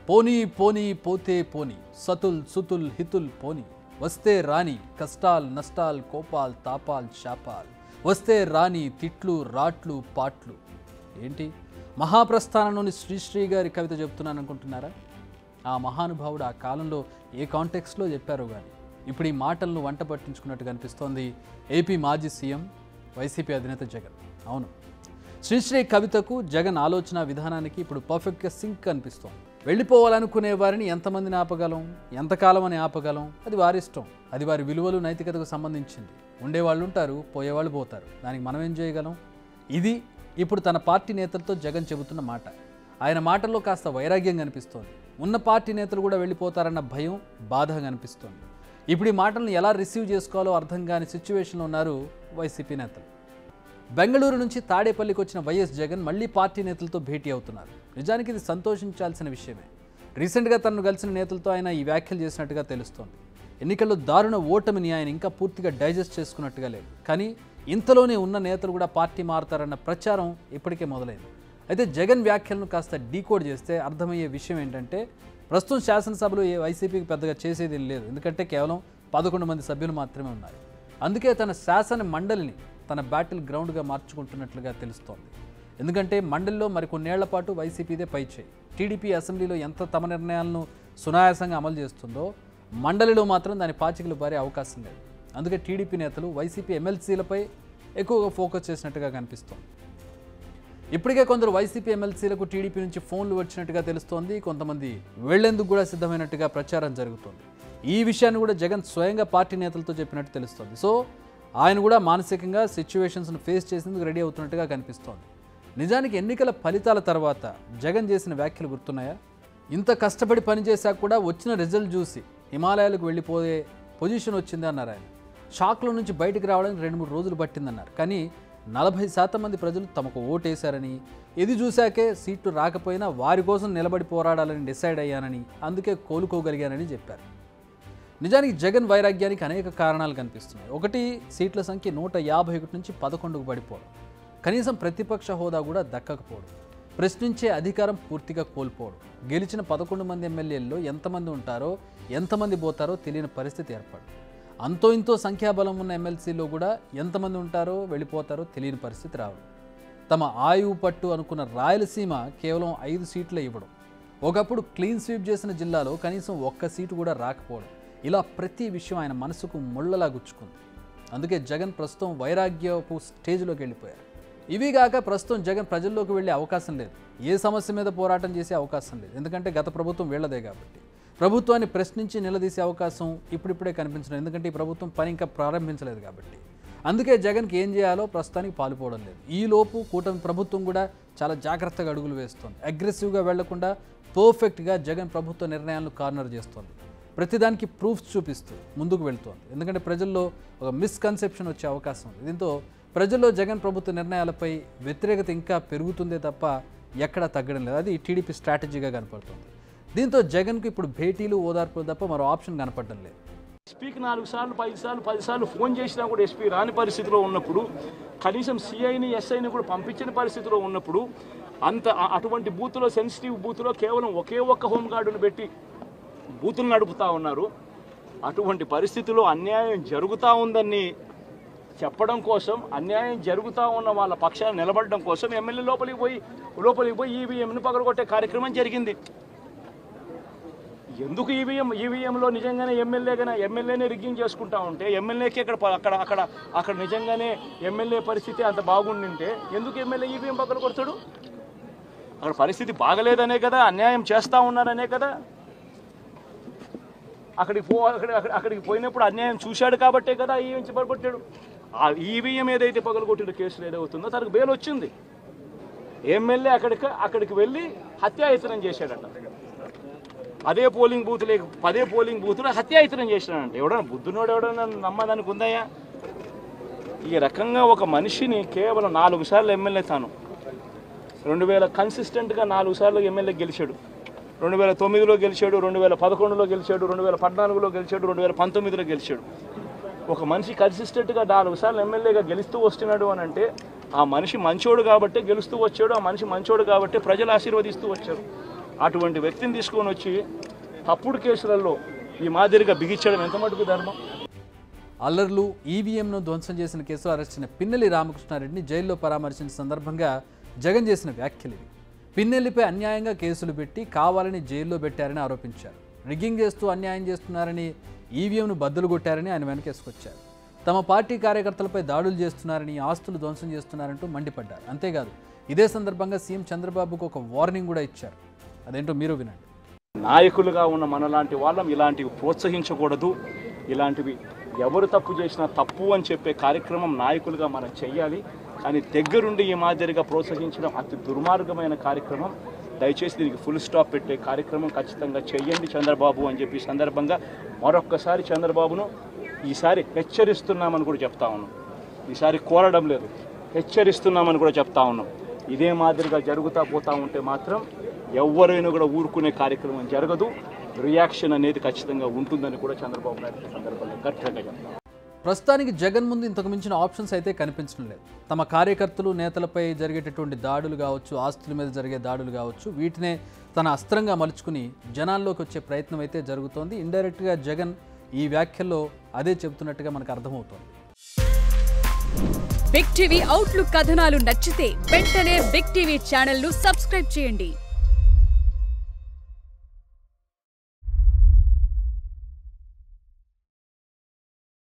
పోనీ పోనీ పోతే పోనీ సతుల్ సుతుల్ హితుల్ పోనీ వస్తే రాని కష్టాల్ నష్టాల్ కోపాల్ తాపాల్ శాపాల్ వస్తే రాని తిట్లు రాట్లు పాట్లు. ఏంటి మహాప్రస్థానంలోని శ్రీశ్రీ గారి కవిత చెప్తున్నాను అనుకుంటున్నారా? ఆ మహానుభావుడు ఆ కాలంలో ఏ కాంటెక్స్లో చెప్పారో కానీ ఇప్పుడు ఈ మాటలను వంట పట్టించుకున్నట్టుగా అనిపిస్తోంది ఏపీ మాజీ సీఎం వైసీపీ అధినేత జగన్. అవును, శ్రీశ్రీ కవితకు జగన్ ఆలోచన విధానానికి ఇప్పుడు పర్ఫెక్ట్గా సింక్ అనిపిస్తోంది. వెళ్ళిపోవాలనుకునే వారిని ఎంతమందిని ఆపగలం, ఎంతకాలం అని ఆపగలం, అది వారి ఇష్టం. అది వారి విలువలు నైతికతకు సంబంధించింది. ఉండేవాళ్ళు ఉంటారు, పోయేవాళ్ళు పోతారు. దానికి మనం ఏం చేయగలం? ఇది ఇప్పుడు తన పార్టీ నేతలతో జగన్ చెబుతున్న మాట. ఆయన మాటల్లో కాస్త వైరాగ్యం కనిపిస్తోంది. ఉన్న పార్టీ నేతలు కూడా వెళ్ళిపోతారన్న భయం, బాధ కనిపిస్తోంది. ఇప్పుడు ఈ మాటలను ఎలా రిసీవ్ చేసుకోవాలో అర్థం కాని సిచ్యువేషన్లో ఉన్నారు వైసీపీ నేతలు. బెంగళూరు నుంచి తాడేపల్లికి వచ్చిన వైఎస్ జగన్ మళ్లీ పార్టీ నేతలతో భేటీ అవుతున్నారు. నిజానికి ఇది సంతోషించాల్సిన విషయమే. రీసెంట్గా తనను కలిసిన నేతలతో ఆయన ఈ వ్యాఖ్యలు చేసినట్టుగా తెలుస్తోంది. ఎన్నికల్లో దారుణ ఓటమిని ఆయన ఇంకా పూర్తిగా డైజెస్ట్ చేసుకున్నట్టుగా లేదు. కానీ ఇంతలోనే ఉన్న నేతలు కూడా పార్టీ మారుతారన్న ప్రచారం ఇప్పటికే మొదలైంది. అయితే జగన్ వ్యాఖ్యలను కాస్త డీకోడ్ చేస్తే అర్థమయ్యే విషయం ఏంటంటే, ప్రస్తుతం శాసనసభలో ఏ వైసీపీకి పెద్దగా చేసేది లేదు. ఎందుకంటే కేవలం 11 మంది సభ్యులు మాత్రమే ఉన్నారు. అందుకే తన శాసన మండలిని తన బ్యాటిల్ గ్రౌండ్గా మార్చుకుంటున్నట్లుగా తెలుస్తోంది. ఎందుకంటే మండలిలో మరికొన్నేళ్ల పాటు వైసీపీదే పైచేయి. టీడీపీ అసెంబ్లీలో ఎంత తమ నిర్ణయాలను సునాయాసంగా అమలు చేస్తుందో, మండలిలో మాత్రం దాని పాచికలు బారే అవకాశం లేదు. అందుకే టీడీపీ నేతలు వైసీపీ ఎమ్మెల్సీలపై ఎక్కువగా ఫోకస్ చేసినట్టుగా కనిపిస్తోంది. ఇప్పటికే కొందరు వైసీపీ ఎమ్మెల్సీలకు టీడీపీ నుంచి ఫోన్లు వచ్చినట్టుగా తెలుస్తోంది. కొంతమంది వెళ్లేందుకు కూడా సిద్ధమైనట్టుగా ప్రచారం జరుగుతోంది. ఈ విషయాన్ని కూడా జగన్ స్వయంగా పార్టీ నేతలతో చెప్పినట్టు తెలుస్తోంది. సో ఆయన కూడా మానసికంగా సిచ్యువేషన్స్ను ఫేస్ చేసేందుకు రెడీ అవుతున్నట్టుగా కనిపిస్తోంది. నిజానికి ఎన్నికల ఫలితాల తర్వాత జగన్ చేసిన వ్యాఖ్యలు గుర్తున్నాయా? ఇంత కష్టపడి పనిచేశాక కూడా వచ్చిన రిజల్ట్ చూసి హిమాలయాలకు వెళ్ళిపోయే పొజిషన్ వచ్చింది అన్నారు ఆయన. షాక్లో నుంచి బయటకు రావడానికి 2-3 రోజులు పట్టిందన్నారు. కానీ 40% మంది ప్రజలు తమకు ఓటేశారని, ఇది చూశాకే సీట్లు రాకపోయినా వారి కోసం నిలబడి పోరాడాలని డిసైడ్ అయ్యానని, అందుకే కోలుకోగలిగానని చెప్పారు. నిజానికి జగన్ వైరాగ్యానికి అనేక కారణాలు కనిపిస్తున్నాయి. ఒకటి, సీట్ల సంఖ్య 151 నుంచి 11కు పడిపోవడం, కనీసం ప్రతిపక్ష హోదా కూడా దక్కకపోవడం, ప్రశ్నించే అధికారం పూర్తిగా కోల్పోవడం, గెలిచిన 11 మంది ఎమ్మెల్యేల్లో ఎంతమంది ఉంటారో ఎంతమంది పోతారో తెలియని పరిస్థితి ఏర్పడింది. అంతో ఇంతో సంఖ్యాబలం ఉన్న ఎమ్మెల్సీలో కూడా ఎంతమంది ఉంటారో వెళ్ళిపోతారో తెలియని పరిస్థితి రావడం, తమ ఆయువు పట్టు అనుకున్న రాయలసీమ కేవలం 5 సీట్లు ఇవ్వడం, ఒకప్పుడు క్లీన్ స్వీప్ చేసిన జిల్లాలో కనీసం 1 సీటు కూడా రాకపోవడం, ఇలా ప్రతి విషయం ఆయన మనసుకు ముళ్ళలా గుచ్చుకుంది. అందుకే జగన్ ప్రస్తుతం వైరాగ్యపు స్టేజ్లోకి వెళ్ళిపోయారు. ఇవి కాక ప్రస్తుతం జగన్ ప్రజల్లోకి వెళ్ళే అవకాశం లేదు. ఏ సమస్య మీద పోరాటం చేసే అవకాశం లేదు. ఎందుకంటే గత ప్రభుత్వం వీళ్ళదే కాబట్టి. ప్రభుత్వాన్ని ప్రశ్నించి నిలదీసే అవకాశం ఇప్పుడిప్పుడే కనిపించడం. ఎందుకంటే ఈ ప్రభుత్వం పని ఇంకా ప్రారంభించలేదు కాబట్టి. అందుకే జగన్కి ఏం చేయాలో ప్రస్తుతానికి పాలుపోవడం లేదు. ఈలోపు కూటమి ప్రభుత్వం కూడా చాలా జాగ్రత్తగా అడుగులు వేస్తోంది. అగ్రెసివ్గా వెళ్లకుండా పర్ఫెక్ట్గా జగన్ ప్రభుత్వ నిర్ణయాలను కార్నర్ చేస్తోంది. ప్రతిదానికి ప్రూఫ్స్ చూపిస్తూ ముందుకు వెళ్తోంది. ఎందుకంటే ప్రజల్లో ఒక మిస్కన్సెప్షన్ వచ్చే అవకాశం ఉంది. దీంతో ప్రజల్లో జగన్ ప్రభుత్వ నిర్ణయాలపై వ్యతిరేకత ఇంకా పెరుగుతుందే తప్ప ఎక్కడా తగ్గడం లేదు. అది టీడీపీ స్ట్రాటజీగా కనపడుతుంది. దీంతో జగన్కు ఇప్పుడు భేటీలు, ఓదార్పులు తప్ప మరో ఆప్షన్ కనపడడం లేదు. ఎస్పీకి 4 సార్లు 5 సార్లు 10 సార్లు ఫోన్ చేసినా కూడా ఎస్పీ రాని పరిస్థితిలో ఉన్నప్పుడు, కనీసం సిఐని ఎస్ఐని కూడా పంపించిన పరిస్థితిలో ఉన్నప్పుడు, అటువంటి బూత్లో, సెన్సిటివ్ బూత్లో కేవలం ఒకే ఒక్క హోంగార్డును పెట్టి బూతులు నడుపుతూ ఉన్నారు. అటువంటి పరిస్థితుల్లో అన్యాయం జరుగుతూ ఉందని చెప్పడం కోసం, అన్యాయం జరుగుతూ ఉన్న వాళ్ళ పక్షాన్ని నిలబడడం కోసం ఎమ్మెల్యే లోపలికి పోయి ఈవీఎంను పగలగొట్టే కార్యక్రమం జరిగింది. ఎందుకు ఈవీఎంలో నిజంగానే ఎమ్మెల్యేనే రిగ్గింగ్ చేసుకుంటా ఉంటే, ఎమ్మెల్యేకి అక్కడ నిజంగానే ఎమ్మెల్యే పరిస్థితి అంత బాగుండింటే ఎందుకు ఎమ్మెల్యే ఈవీఎం పక్కన కొడతాడు? అక్కడ పరిస్థితి బాగలేదనే కదా, అన్యాయం చేస్తూ ఉన్నారనే కదా. అక్కడికి పోయినప్పుడు అన్యాయం చూశాడు కాబట్టే కదా ఈవీఎం పగలగొట్టాడు. ఆ ఈవీఎం ఏదైతే పగలగొట్టిన కేసులు ఏదవుతుందో తనకు బెయిల్ వచ్చింది. ఎమ్మెల్యే అక్కడికి వెళ్ళి హత్యాయత్నం చేశాడట. అదే పోలింగ్ బూత్లో హత్యాయత్నం చేసినాడంట. ఎవడన్నా బుద్ధునోడు ఎవడన్నా నమ్మదానికి ఉందయ్యా? ఈ రకంగా ఒక మనిషిని కేవలం 4 సార్లు ఎమ్మెల్యే, తాను 2000 కన్సిస్టెంట్గా 4 సార్లు ఎమ్మెల్యే గెలిచాడు. 2009లో గెలిచాడు, 2011లో గెలిచాడు, 2014లో గెలిచాడు, 2019లో గెలిచాడు. ఒక మనిషి కన్సిస్టెంట్గా 4 సార్లు ఎమ్మెల్యేగా గెలుస్తూ వస్తున్నాడు అని అంటే, ఆ మనిషి మంచోడు కాబట్టి గెలుస్తూ వచ్చాడు. ఆ మనిషి మంచోడు కాబట్టి ప్రజలు ఆశీర్వదిస్తూ వచ్చారు. అటువంటి వ్యక్తిని తీసుకొని వచ్చి తప్పుడు కేసులలో ఈ మాదిరిగా బిగించడం ఎంత మటుకు ధర్మం? అల్లర్లు ఈవీఎంను ధ్వంసం చేసిన కేసులో అరెస్ట్ అయిన పిన్నెల్లి రామకృష్ణారెడ్డిని జైల్లో పరామర్శించిన సందర్భంగా జగన్ చేసిన వ్యాఖ్యలు ఇవి. పిన్నెల్లిపై అన్యాయంగా కేసులు పెట్టి కావాలని జైల్లో పెట్టారని ఆరోపించారు. రిగ్గింగ్ చేస్తూ అన్యాయం చేస్తున్నారని, ఈవీఎంను బద్దలు కొట్టారని ఆయన వెనకేసుకొచ్చారు. తమ పార్టీ కార్యకర్తలపై దాడులు చేస్తున్నారని, ఆస్తులు ధ్వంసం చేస్తున్నారంటూ మండిపడ్డారు. అంతేకాదు ఇదే సందర్భంగా సీఎం చంద్రబాబుకు ఒక వార్నింగ్ కూడా ఇచ్చారు. అదేంటో మీరు వినండి. నాయకులుగా ఉన్న మనలాంటి వాళ్ళం ఇలాంటివి ప్రోత్సహించకూడదు. ఇలాంటివి ఎవరు తప్పు చేసినా తప్పు అని చెప్పే కార్యక్రమం నాయకులుగా మనం చెయ్యాలి. కానీ దగ్గరుండి ఈ మాదిరిగా ప్రోత్సహించడం అతి దుర్మార్గమైన కార్యక్రమం. దయచేసి దీనికి ఫుల్ స్టాప్ పెట్టే కార్యక్రమం ఖచ్చితంగా చెయ్యండి చంద్రబాబు అని చెప్పి సందర్భంగా మరొక్కసారి చంద్రబాబును ఈసారి హెచ్చరిస్తున్నామని కూడా చెప్తా ఉన్నాం. ఈసారి కోరడం లేదు, హెచ్చరిస్తున్నామని కూడా చెప్తా ఉన్నాం. ఇదే మాదిరిగా జరుగుతూ పోతూ ఉంటే మాత్రం ఎవరైనా కూడా ఊరుకునే కార్యక్రమం జరగదు. రియాక్షన్ అనేది ఖచ్చితంగా ఉంటుందని కూడా చంద్రబాబు నాయుడు సందర్భంగా గట్టిగా చెప్తాం. ప్రస్తుతానికి జగన్ ముందు ఇంతకు మించిన ఆప్షన్స్ అయితే కనిపించడం లేదు. తమ కార్యకర్తలు, నేతలపై జరిగేటటువంటి దాడులు కావచ్చు, ఆస్తుల మీద జరిగే దాడులు కావచ్చు, వీటినే తన అస్త్రంగా మలుచుకుని జనాల్లోకి వచ్చే ప్రయత్నం అయితే జరుగుతోంది. ఇండైరెక్ట్గా జగన్ ఈ వ్యాఖ్యల్లో అదే చెబుతున్నట్టుగా మనకు అర్థమవుతోంది. బిగ్ టీవీ అవుట్లుక్ కథనాలు నచ్చితే వెంటనే బిగ్ టీవీ ఛానల్ ను సబ్స్క్రైబ్ చేయండి.